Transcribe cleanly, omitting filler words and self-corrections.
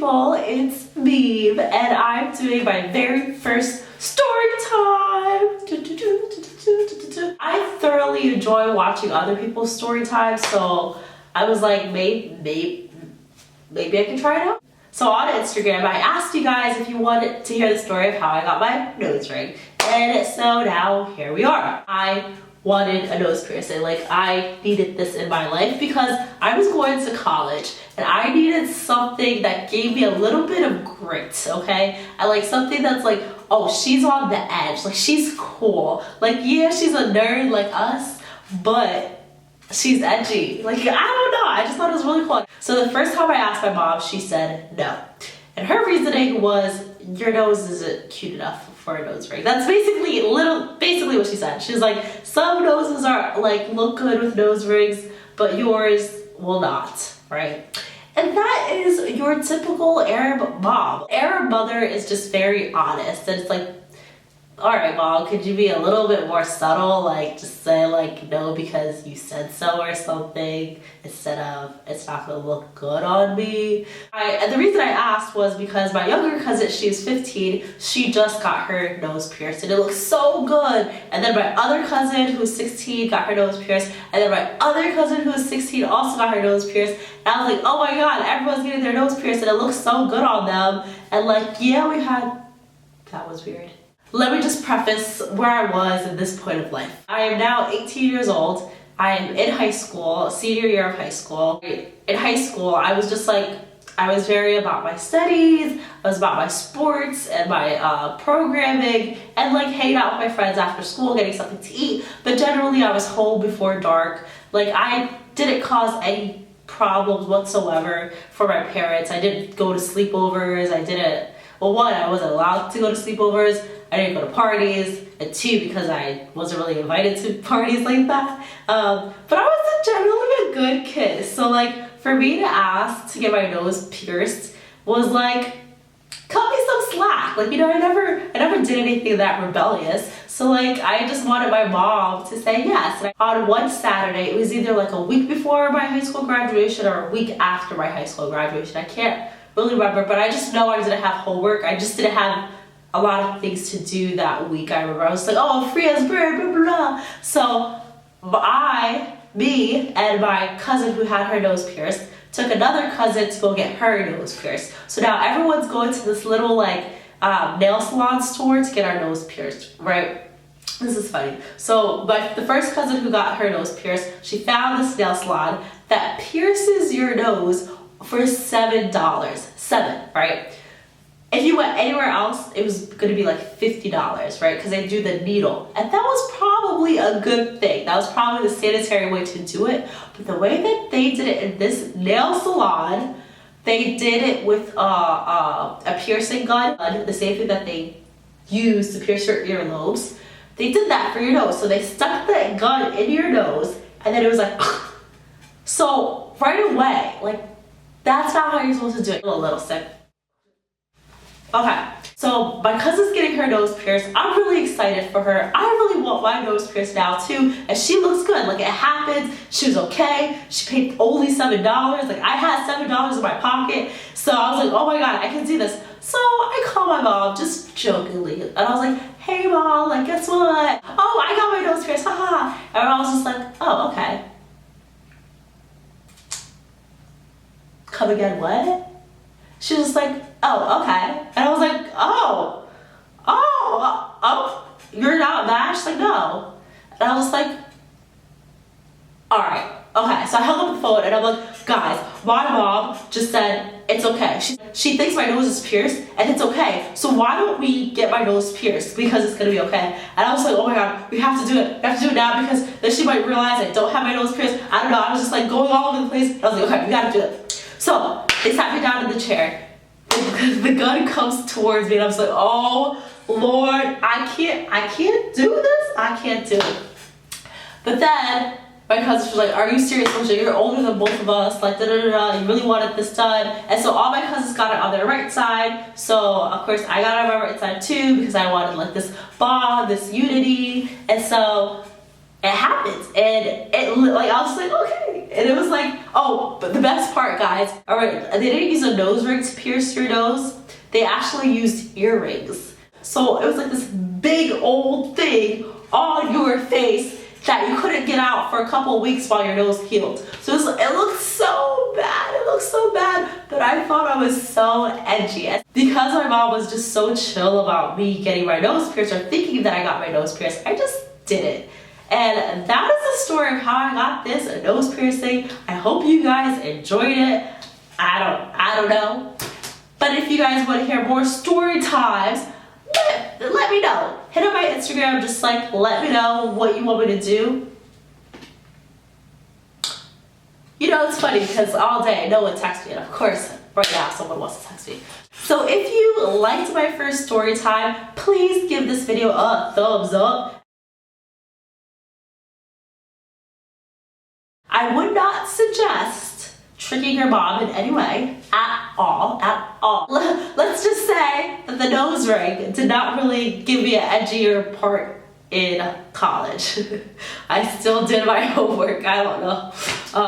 people, it's me, and I'm doing my very first story time. I thoroughly enjoy watching other people's story times, so I was like, maybe I can try it out. So on Instagram, I asked you guys if you wanted to hear the story of how I got my nose ring, and so now here we are. I wanted a nose piercing. Like, I needed this in my life because I was going to college and I needed something that gave me a little bit of grit, okay? I like something that's like, oh, she's on the edge, like she's cool. Like, yeah, she's a nerd like us, but she's edgy. Like, I don't know, I just thought it was really cool. So the first time I asked my mom, she said no. And her reasoning was, your nose isn't cute enough for a nose ring. That's basically what she said. She's like, some noses are like look good with nose rings, but yours will not, right? And that is your typical Arab mom. Arab mother is just very honest, and it's like, all right, mom, could you be a little bit more subtle? Like, just say like no because you said so or something, instead of it's not gonna look good on me. And the reason I asked was because my younger cousin, she was 15, she just got her nose pierced and it looked so good. And then my other cousin who's 16 got her nose pierced, and then my other cousin who's 16 also got her nose pierced. And I was like, oh my god, everyone's getting their nose pierced and it looks so good on them. And like, yeah, that was weird. Let me just preface where I was at this point of life. I am now 18 years old. I am in high school, senior year of high school. In high school, I was just like, I was very about my studies, I was about my sports and my programming, and like hanging out with my friends after school, getting something to eat. But generally, I was home before dark. Like, I didn't cause any problems whatsoever for my parents. I didn't go to sleepovers. Well, one, I wasn't allowed to go to sleepovers. I didn't go to parties, and two, because I wasn't really invited to parties like that. But I was generally a good kid. So like, for me to ask to get my nose pierced was like, cut me some slack. Like, you know, I never did anything that rebellious. So like, I just wanted my mom to say yes. And on one Saturday, it was either like a week before my high school graduation or a week after my high school graduation. I can't really remember, but I just know I didn't have homework. I just didn't have a lot of things to do that week. I remember I was like, oh, free as bird, blah, blah, blah. So me and my cousin who had her nose pierced took another cousin to go get her nose pierced. So now everyone's going to this little like nail salon store to get our nose pierced, right? This is funny. So the first cousin who got her nose pierced, she found this nail salon that pierces your nose for $7. $7, right? If you went anywhere else, it was going to be like $50, right? Because they do the needle. And that was probably a good thing. That was probably the sanitary way to do it. But the way that they did it in this nail salon, they did it with a piercing gun, the same thing that they use to pierce your earlobes. They did that for your nose. So they stuck that gun in your nose, and then it was like, so right away, like, that's not how you're supposed to do it. A little sick. Okay, so my cousin's getting her nose pierced. I'm really excited for her. I really want my nose pierced now too, and she looks good. Like, it happened, she was okay. She paid only $7. Like, I had $7 in my pocket, so I was like, oh my god, I can do this. So I called my mom just jokingly, and I was like, hey mom, like, guess what? Oh, I got my nose pierced, haha. And I was just like, oh, okay. Come again, what? She was just like, oh, okay. And I was like, oh, you're not mad? She's like, no. And I was like, all right, okay. So I hung up the phone and I'm like, guys, my mom just said it's okay. She thinks my nose is pierced and it's okay. So why don't we get my nose pierced, because it's gonna be okay. And I was like, oh my god, we have to do it. We have to do it now, because then she might realize I don't have my nose pierced. I don't know. I was just like going all over the place. I was like, okay, we gotta do it. So they sat me down in the chair. The gun comes towards me and I was like, oh Lord, I can't do this. I can't do it. But then my cousin was like, are you serious? I was like, you're older than both of us. Like, you really wanted this done. And so all my cousins got it on their right side. So of course I got it on my right side too, because I wanted like this bond, this unity. And so it happens. And it, like, I was like, okay. And it was like, oh, but the best part, guys, all right, they didn't use a nose ring to pierce your nose. They actually used earrings. So it was like this big old thing on your face that you couldn't get out for a couple of weeks while your nose healed. So it looked so bad. It looked so bad, but I thought I was so edgy. Because my mom was just so chill about me getting my nose pierced or thinking that I got my nose pierced, I just did it. And that is the story of how I got this nose piercing. I hope you guys enjoyed it. I don't know. But if you guys want to hear more story times, let me know. Hit up my Instagram, just like let me know what you want me to do. You know, it's funny because all day no one texts me, and of course right now someone wants to text me. So if you liked my first story time, please give this video a thumbs up. I would not suggest tricking your mom in any way at all. Let's just say that the nose ring did not really give me an edgier part in college. I still did my homework, I don't know.